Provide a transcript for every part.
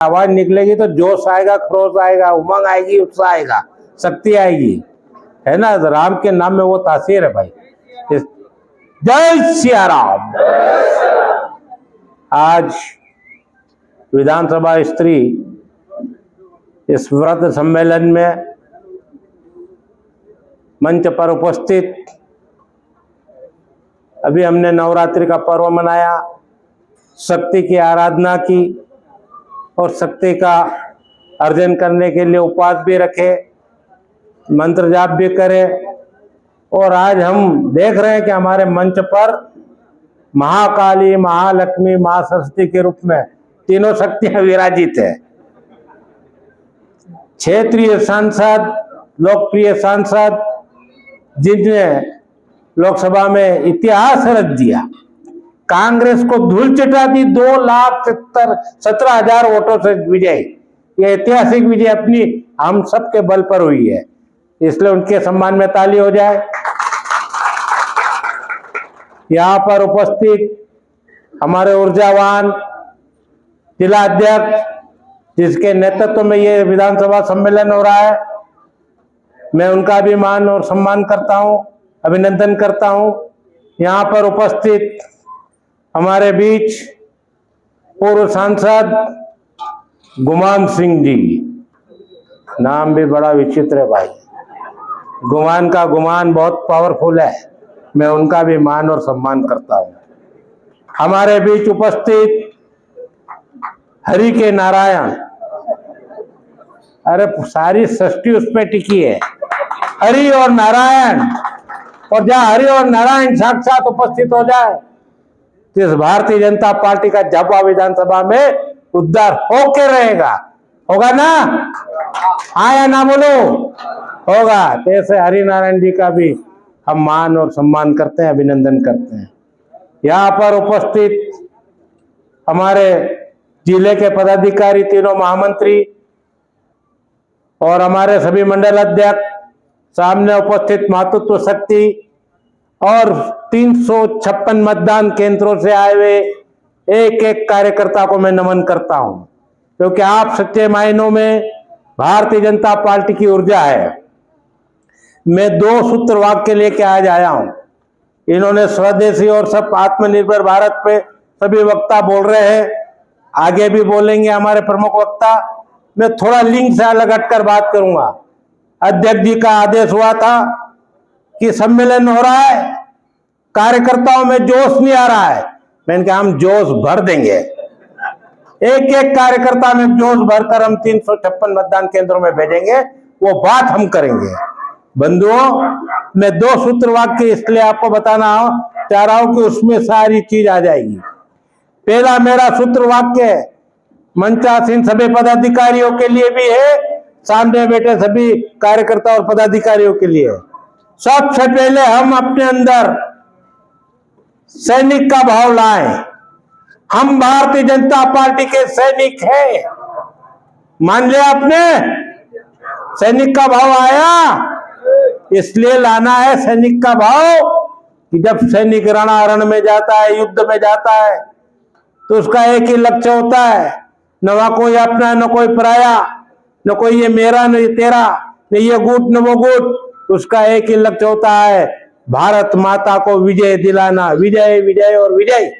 आवाज निकलेगी तो जोश आएगा, खरोश आएगा, उमंग आएगी, उत्साह आएगा, शक्ति आएगी, है ना। राम के नाम में वो तासीर है भाई। जय सिया राम। आज विधानसभा स्त्री इस व्रत सम्मेलन में मंच पर उपस्थित, अभी हमने नवरात्रि का पर्व मनाया, शक्ति की आराधना की और शक्ति का अर्जन करने के लिए उपवास भी रखे, मंत्र जाप भी करे। और आज हम देख रहे हैं कि हमारे मंच पर महाकाली, महालक्ष्मी, मां सरस्वती के रूप में तीनों शक्तियां विराजित है। क्षेत्रीय सांसद, लोकप्रिय सांसद जिनने लोकसभा में इतिहास रच दिया, कांग्रेस को धूल चटा दी, 2,17,000 वोटों से विजय। यह ऐतिहासिक विजय अपनी हम सब के बल पर हुई है, इसलिए उनके सम्मान में ताली हो जाए। यहाँ पर उपस्थित हमारे ऊर्जावान जिला अध्यक्ष, जिसके नेतृत्व में ये विधानसभा सम्मेलन हो रहा है, मैं उनका भी मान और सम्मान करता हूं, अभिनंदन करता हूं। यहाँ पर उपस्थित हमारे बीच पूर्व सांसद गुमान सिंह जी, नाम भी बड़ा विचित्र है भाई, गुमान का गुमान बहुत पावरफुल है, मैं उनका भी मान और सम्मान करता हूं। हमारे बीच उपस्थित हरि के नारायण, अरे सारी सृष्टि उस पे टिकी है, हरि और नारायण, और जहां हरि और नारायण साक्षात उपस्थित हो जाए, इस भारतीय जनता पार्टी का झाबुआ विधानसभा में उद्धार होके रहेगा। होगा ना? हाँ या ना बोलो? होगा। तो ऐसे हरिनारायण जी का भी हम मान और सम्मान करते हैं, अभिनंदन करते हैं। यहाँ पर उपस्थित हमारे जिले के पदाधिकारी, तीनों महामंत्री और हमारे सभी मंडल अध्यक्ष, सामने उपस्थित मातृत्व शक्ति और 356 मतदान केंद्रों से आए हुए एक एक कार्यकर्ता को मैं नमन करता हूं, क्योंकि आप सच्चे मायनों में भारतीय जनता पार्टी की ऊर्जा है। मैं 2 सूत्र वाक्य लेके आज आया हूं। इन्होंने स्वदेशी और सब आत्मनिर्भर भारत पे सभी वक्ता बोल रहे हैं, आगे भी बोलेंगे हमारे प्रमुख वक्ता। मैं थोड़ा लिंक से अलग हटकर बात करूंगा। अध्यक्ष जी का आदेश हुआ था कि सम्मेलन हो रहा है, कार्यकर्ताओं में जोश नहीं आ रहा है। मैंने कहा हम जोश भर देंगे, एक एक कार्यकर्ता में जोश भरकर हम 356 मतदान केंद्रों में भेजेंगे, वो बात हम करेंगे। बंधुओं, मैं 2 सूत्र वाक्य इसलिए आपको बताना चाह रहा हूं कि उसमें सारी चीज आ जाएगी। पहला मेरा सूत्र वाक्य है, मंचासीन सभी पदाधिकारियों के लिए भी है, सामने बैठे सभी कार्यकर्ता और पदाधिकारियों के लिए। सबसे पहले हम अपने अंदर सैनिक का भाव लाएं। हम भारतीय जनता पार्टी के सैनिक हैं, मान लिया आपने? सैनिक का भाव आया, इसलिए लाना है सैनिक का भाव कि जब सैनिक रणारण में जाता है, युद्ध में जाता है, तो उसका एक ही लक्ष्य होता है, न वहां कोई अपना, न कोई पराया, न कोई ये मेरा न ये तेरा, न ये गुट न वो गुट। उसका एक ही लक्ष्य होता है, भारत माता को विजय दिलाना। विजय विजय और विजय,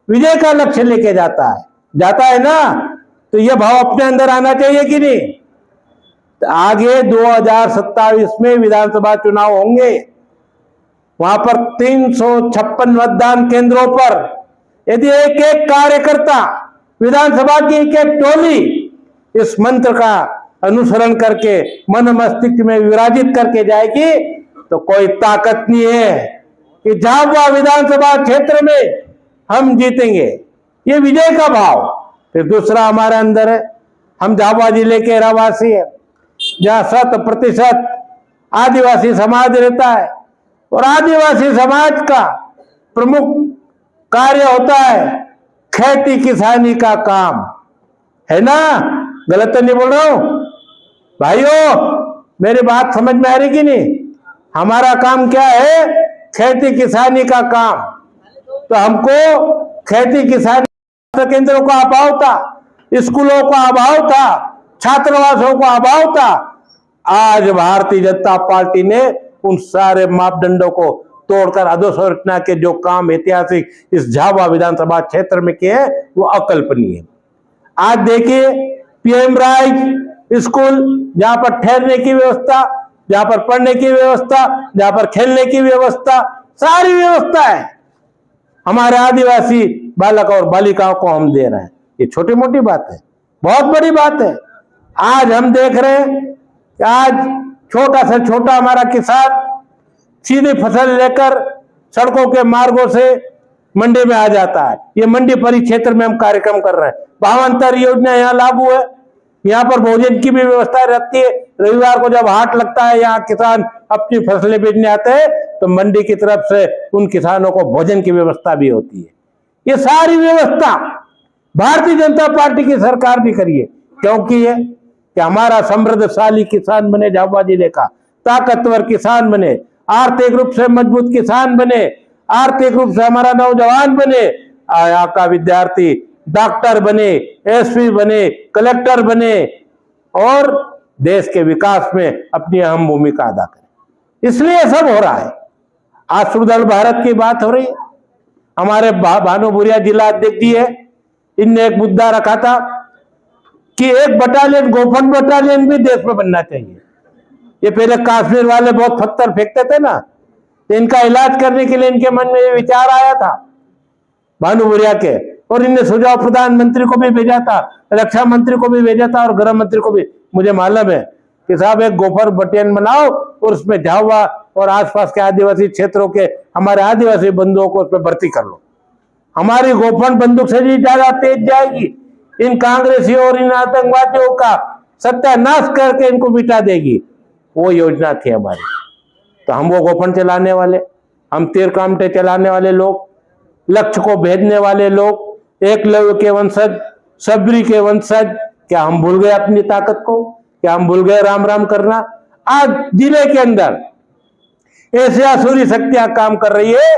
विजय का लक्ष्य लेके जाता है ना। तो ये भाव अपने अंदर आना चाहिए कि नहीं? तो आगे 2027 में विधानसभा चुनाव होंगे, वहां पर 356 मतदान केंद्रों पर यदि एक एक कार्यकर्ता, विधानसभा की एक एक टोली इस मंत्र का अनुसरण करके मन मस्तिष्क में विराजित करके जाएगी, तो कोई ताकत नहीं है कि झाबुआ विधानसभा क्षेत्र में हम जीतेंगे। ये विजय का भाव। फिर दूसरा हमारे अंदर है, हम झाबुआ जिले के रहवासी हैं, जहां 100% आदिवासी समाज रहता है, और आदिवासी समाज का प्रमुख कार्य होता है खेती किसानी का काम, है ना? गलत तो नहीं बोल रहा हूं भाइयों? मेरी बात समझ में आ रही कि नहीं? हमारा काम क्या है? खेती किसानी का काम। तो हमको खेती किसानी केंद्रों का अभाव था, स्कूलों का अभाव था, छात्रावासों का अभाव था। आज भारतीय जनता पार्टी ने उन सारे मापदंडों को तोड़कर अधोसंरचना के जो काम ऐतिहासिक इस झाबुआ विधानसभा क्षेत्र में किए हैं वो अकल्पनीय है। आज देखिए पीएम राइज स्कूल, जहां पर ठहरने की व्यवस्था, जहां पर पढ़ने की व्यवस्था, जहां पर खेलने की व्यवस्था, सारी व्यवस्था है, हमारे आदिवासी बालक और बालिकाओं को हम दे रहे हैं। ये छोटी मोटी बात है, बहुत बड़ी बात है। आज हम देख रहे हैं कि आज छोटा से छोटा हमारा किसान सीधी फसल लेकर सड़कों के मार्गों से मंडी में आ जाता है। ये मंडी परिक्षेत्र में हम कार्यक्रम कर रहे हैं। भावांतर योजना यहाँ लागू है। यहाँ पर भोजन की भी व्यवस्था रहती है। रविवार को जब हाट लगता है, यहाँ किसान अपनी फसलें बेचने आते हैं, तो मंडी की तरफ से उन किसानों को भोजन की व्यवस्था भी होती है। ये सारी व्यवस्था भारतीय जनता पार्टी की सरकार भी करी है। क्योंकि ये कि हमारा समृद्धशाली किसान बने, झाबुआ जिले का ताकतवर किसान बने, आर्थिक रूप से मजबूत किसान बने, आर्थिक रूप से हमारा नौजवान बने, यहाँ का विद्यार्थी डॉक्टर बने, एसपी बने, कलेक्टर बने और देश के विकास में अपनी अहम भूमिका अदा करें। इसलिए सब हो रहा है। आज सुदृढ़ भारत की बात हो रही है। हमारे भानु भूरिया जिला अध्यक्ष जी है, इनने एक मुद्दा रखा था कि एक बटालियन, गोफन बटालियन भी देश में बनना चाहिए। ये पहले कश्मीर वाले बहुत पत्थर फेंकते थे ना, तो इनका इलाज करने के लिए इनके मन में ये विचार आया था भानु भूरिया के, और इनने सुझाव प्रधानमंत्री को भी भेजा था, रक्षा मंत्री को भी भेजा था और गृह मंत्री को भी। मुझे मालूम है कि साहब एक गोफर बटालियन बनाओ और उसमें झाबुआ और आसपास के आदिवासी क्षेत्रों के हमारे आदिवासी बंधुओं को उसमें भर्ती कर लो। हमारी गोफन बंदूक से भी ज्यादा तेज जाएगी, इन कांग्रेसियों और इन आतंकवादियों का सत्यानाश करके इनको मिटा देगी। वो योजना थी हमारी। तो हम वो गोफन चलाने वाले, हम तीर कामटे चलाने वाले लोग, लक्ष्य को भेदने वाले लोग, एकलव्य के वंशज, सबरी के वंशज, क्या हम भूल गए अपनी ताकत को? क्या हम भूल गए राम राम करना? आज जिले के अंदर ऐसी आसुरी शक्तियां काम कर रही है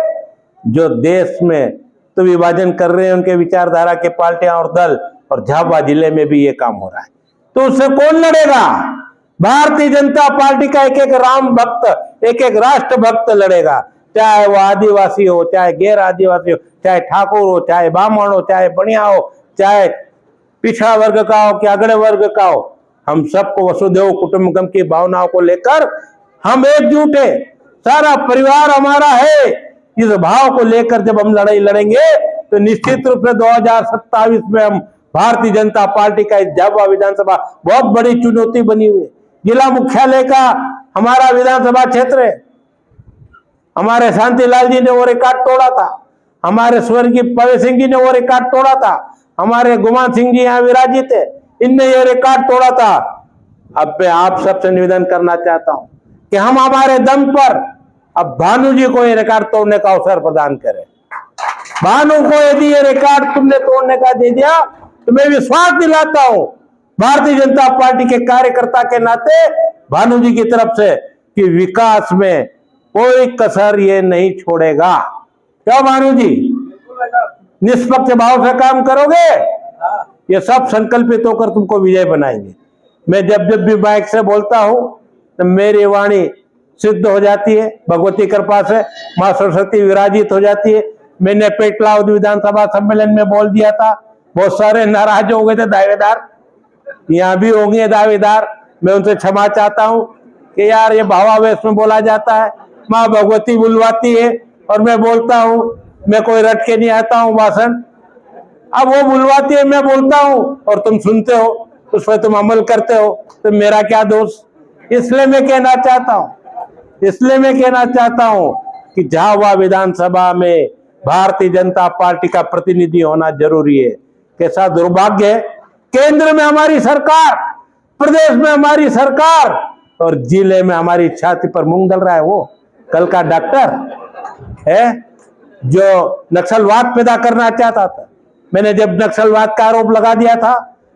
जो देश में तो विभाजन कर रहे हैं उनके विचारधारा के पार्टियां और दल, और झाबुआ जिले में भी ये काम हो रहा है। तो उससे कौन लड़ेगा? भारतीय जनता पार्टी का एक एक राम भक्त, एक एक राष्ट्र भक्त लड़ेगा। चाहे वो आदिवासी हो, चाहे गैर आदिवासी हो, चाहे ठाकुर हो, चाहे ब्राह्मण हो, चाहे बनिया हो, चाहे पिछड़ा वर्ग का हो, कि अगड़े वर्ग का हो, हम सबको वसुधैव कुटुंबकम की भावनाओं को लेकर हम एकजुट है। सारा परिवार हमारा है। इस भाव को लेकर जब हम लड़ाई लड़ेंगे तो निश्चित रूप से 2027 में हम भारतीय जनता पार्टी का इस झाबुआ विधानसभा बहुत बड़ी चुनौती बनी हुई है। जिला मुख्यालय का हमारा विधानसभा क्षेत्र है। हमारे शांतिलाल जी ने वो रिकॉर्ड तोड़ा था, हमारे स्वर्गीय पवेश सिंह जी ने वो रिकॉर्ड तोड़ा था, हमारे गुमान सिंह जी यहाँ विराजित है, इनने ये रिकॉर्ड तोड़ा था। अब मैं आप सबसे निवेदन करना चाहता हूं कि हम हमारे दम पर अब भानु जी को ये रिकॉर्ड तोड़ने का अवसर प्रदान करें। भानु को यदि ये रिकॉर्ड तुमने तोड़ने का दे दिया तो मैं विश्वास दिलाता हूं भारतीय जनता पार्टी के कार्यकर्ता के नाते भानु जी की तरफ से कि विकास में कोई कसर ये नहीं छोड़ेगा। क्या भानु जी, निष्पक्ष भाव से काम करोगे? ये सब संकल्पित होकर तुमको विजय बनाएंगे। मैं जब जब भी माइक से बोलता हूं तो मेरी वाणी सिद्ध हो जाती है, भगवती कृपा से मां सरस्वती विराजित हो जाती है। मैंने पेटलाद विधानसभा सम्मेलन में बोल दिया था, बहुत सारे नाराज हो गए थे दावेदार, यहाँ भी होंगे दावेदार, मैं उनसे क्षमा चाहता हूँ कि यार ये भावावेश में बोला जाता है, माँ भगवती बुलवाती है और मैं बोलता हूँ, मैं कोई रट के नहीं आता हूँ भाषण। अब वो बुलवाती है, मैं बोलता हूँ और तुम सुनते हो, उस पर तुम अमल करते हो, तो मेरा क्या दोष? इसलिए मैं कहना चाहता हूँ कि झाबुआ विधानसभा में भारतीय जनता पार्टी का प्रतिनिधि होना जरूरी है। कैसा दुर्भाग्य है, केंद्र में हमारी सरकार, प्रदेश में हमारी सरकार और जिले में हमारी छाती पर मूंग दल रहा है वो कल का डॉक्टर है जो नक्सलवाद पैदा करना चाहता था। मैंने जब नक्सलवाद का आरोप लगा दिया था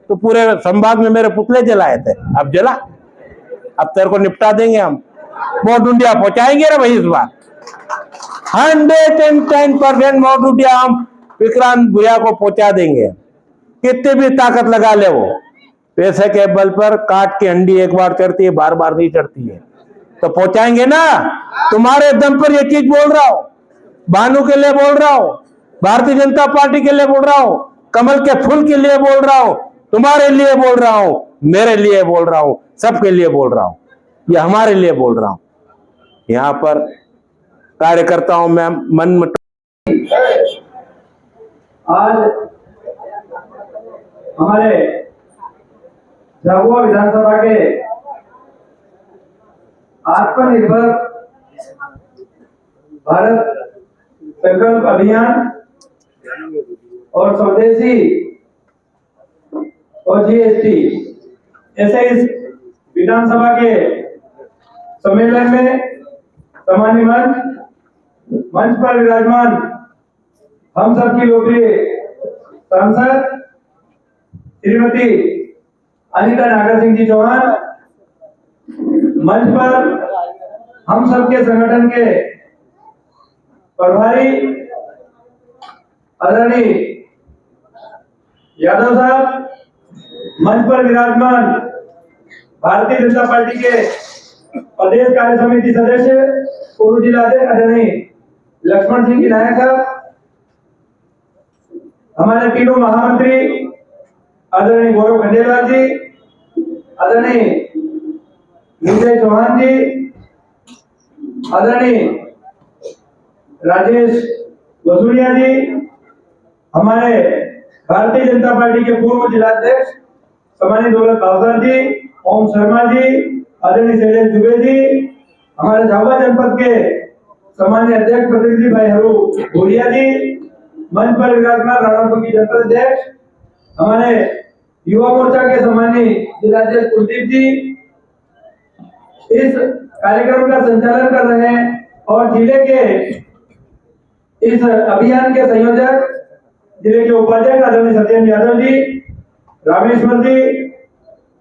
तो पूरे संभाग में मेरे पुतले जलाए थे। अब जला, अब तेरे को निपटा देंगे हम, वोट इंडिया पहुंचाएंगे ना भाई। इस बार 110% वोट इंडिया हम विक्रांत भूरिया को पहुंचा देंगे। कितनी भी ताकत लगा ले, वो पैसे के बल पर काट की अंडी एक बार चढ़ती है, बार बार नहीं चढ़ती है। तो पहुंचाएंगे ना, तुम्हारे दम पर ये चीज बोल रहा हूं, भानु के लिए बोल रहा हूं, भारतीय जनता पार्टी के लिए बोल रहा हूं, कमल के फूल के लिए बोल रहा हूं, तुम्हारे लिए बोल रहा हूं, मेरे लिए बोल रहा हूं, सबके लिए बोल रहा हूं, ये हमारे लिए बोल रहा हूं। यहां पर कार्यकर्ताओं में मन आज हमारे झाबुआ विधानसभा के आत्मनिर्भर भारत संकल्प अभियान और स्वदेशी और जीएसटी ऐसे इस विधानसभा के सम्मेलन में सामान्य मंच पर विराजमान हम सबकी लोकप्रिय सांसद श्रीमती अनिता नागर सिंह जी चौहान, मंच पर हम सबके संगठन के प्रभारी आदरणीय यादव साहब, मंच पर विराजमान भारतीय जनता पार्टी के प्रदेश कार्य समिति सदस्य पूर्व जिलाध्यक्ष आदरणीय लक्ष्मण सिंह जी नायक साहब, हमारे तीनों महामंत्री आदरणीय गौरव खंडेलवाल जी, आदरणीय विजय चौहान जी, आदरणीय राजेश वसूलिया जी, हमारे भारतीय जनता पार्टी के पूर्व जिलाध्यक्ष सम्मानित दौलत भावसार जी, ओम शर्मा जी, आदरणीय शैलेश दुबे जी, हमारे झाबुआ जनपद के सामान्य अध्यक्ष प्रतिनिधि भाई हरू भूरिया जी, मंच पर विराजमान राणापुर की जनपद अध्यक्ष हमारे युवा मोर्चा के सम्मानीय जिलाध्यक्ष कुलदीप जी, इस कार्यक्रम का संचालन कर रहे हैं और जिले के इस अभियान के संयोजक जिले के उपाध्यक्ष आदरणीय सत्येंद्र यादव जी, रामेश्वर जी,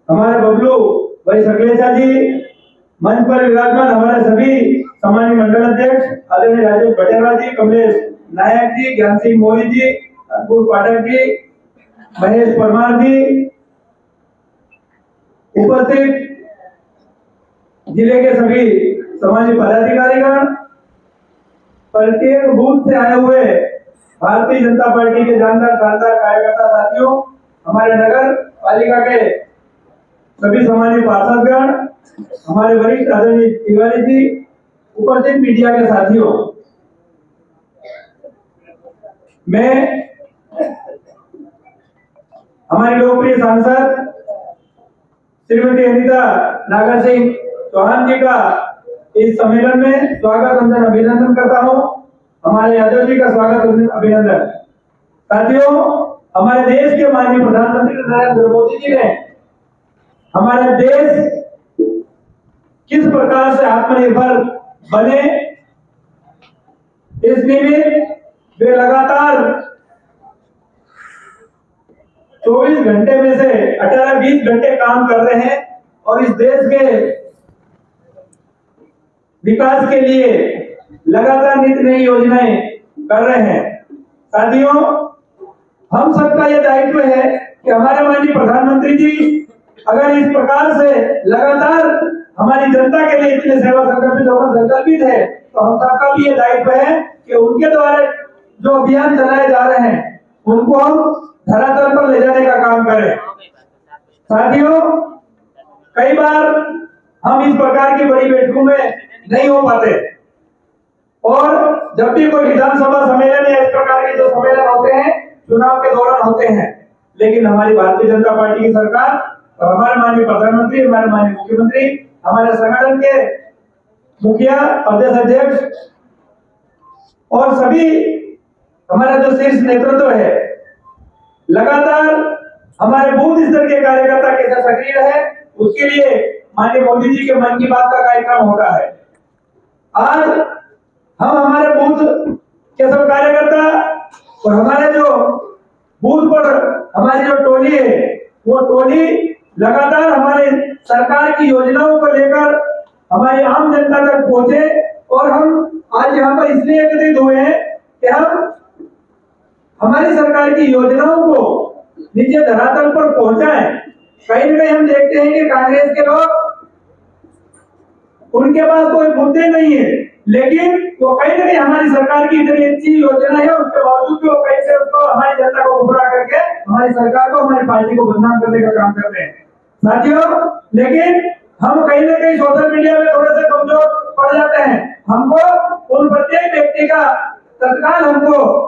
हमारे बबलू भाई सकलेचा जी, मंच पर विराजमान हमारे सभी सामान्य मंडल अध्यक्ष आदरणीय राजेश भटेरा जी, कमलेश नायक जी, ज्ञान सिंह मौर्य जी, अंकुर पाठक जी, महेश परमार जी, उपस्थित जिले के सभी सामाजिक पदाधिकारीगण, प्रत्येक बूथ से आए हुए भारतीय जनता पार्टी के जानदार शानदार कार्यकर्ता साथियों, हमारे नगर पालिका के सभी सामान्य पार्षदगण, हमारे वरिष्ठ आदरणीय तिवारी जी, उपस्थित मीडिया के साथियों, मैं हमारी लोकप्रिय सांसद श्रीमती अनिता नागर सिंह चौहान जी का इस सम्मेलन में स्वागत वंदन अभिनंदन करता हूं। हमारे यादव जी का स्वागत वंदन अभिनंदन। साथियों, हमारे देश के माननीय प्रधानमंत्री नरेंद्र मोदी जी ने हमारे देश किस प्रकार से आत्मनिर्भर बने, इस निमित्त वे लगातार 24 घंटे में से 18-20 घंटे काम कर रहे हैं और इस देश के विकास के लिए लगातार नित नई योजनाएं कर रहे हैं। साथियों, हम सबका यह दायित्व है कि हमारे माननीय प्रधानमंत्री जी अगर इस प्रकार से लगातार हमारी जनता के लिए इतने सेवा संकल्पित होकर संकल्पित है, तो हम सबका भी ये दायित्व है कि उनके द्वारा जो अभियान चलाए जा रहे हैं उनको हम धरातल पर ले जाने का काम करें। साथियों, कई बार हम इस प्रकार की बड़ी बैठकों में नहीं हो पाते और जब भी कोई विधानसभा सम्मेलन या इस प्रकार के जो सम्मेलन होते हैं चुनाव के दौरान होते हैं, लेकिन हमारी भारतीय जनता पार्टी की सरकार और हमारे माननीय प्रधानमंत्री, हमारे माननीय मुख्यमंत्री, हमारे संगठन के मुखिया, प्रदेश अध्यक्ष और सभी हमारा जो शीर्ष नेतृत्व है, लगातार हमारे बूथ स्तर के कार्यकर्ता कैसे सक्रिय रहे, उसके लिए माननीय मोदी जी के मन की बात का कार्यक्रम होता है। आज हम हमारे बूथ के सब कार्यकर्ता और हमारे जो बूथ पर हमारी जो टोली है, वो टोली लगातार हमारे सरकार की योजनाओं को लेकर हमारी आम जनता तक पहुंचे और हम आज यहाँ पर इसलिए एकत्रित हुए हैं कि हम हमारी सरकार की योजनाओं को नीचे धरातल पर पहुंचाए। कहीं न कहीं हम देखते हैं कि कांग्रेस के लोग, उनके पास कोई मुद्दे नहीं है, लेकिन वो कहीं न कहीं हमारी सरकार की इतनी अच्छी योजना है, उसके बावजूद भी वो कहीं से उसको हमारी जनता को गुमराह करके हमारी सरकार को, हमारी पार्टी को बदनाम करने का काम करते हैं साथियों। लेकिन हम कहीं न कहीं सोशल मीडिया में थोड़े से कमजोर पड़ जाते हैं। हमको उन प्रत्येक व्यक्ति का तत्काल हमको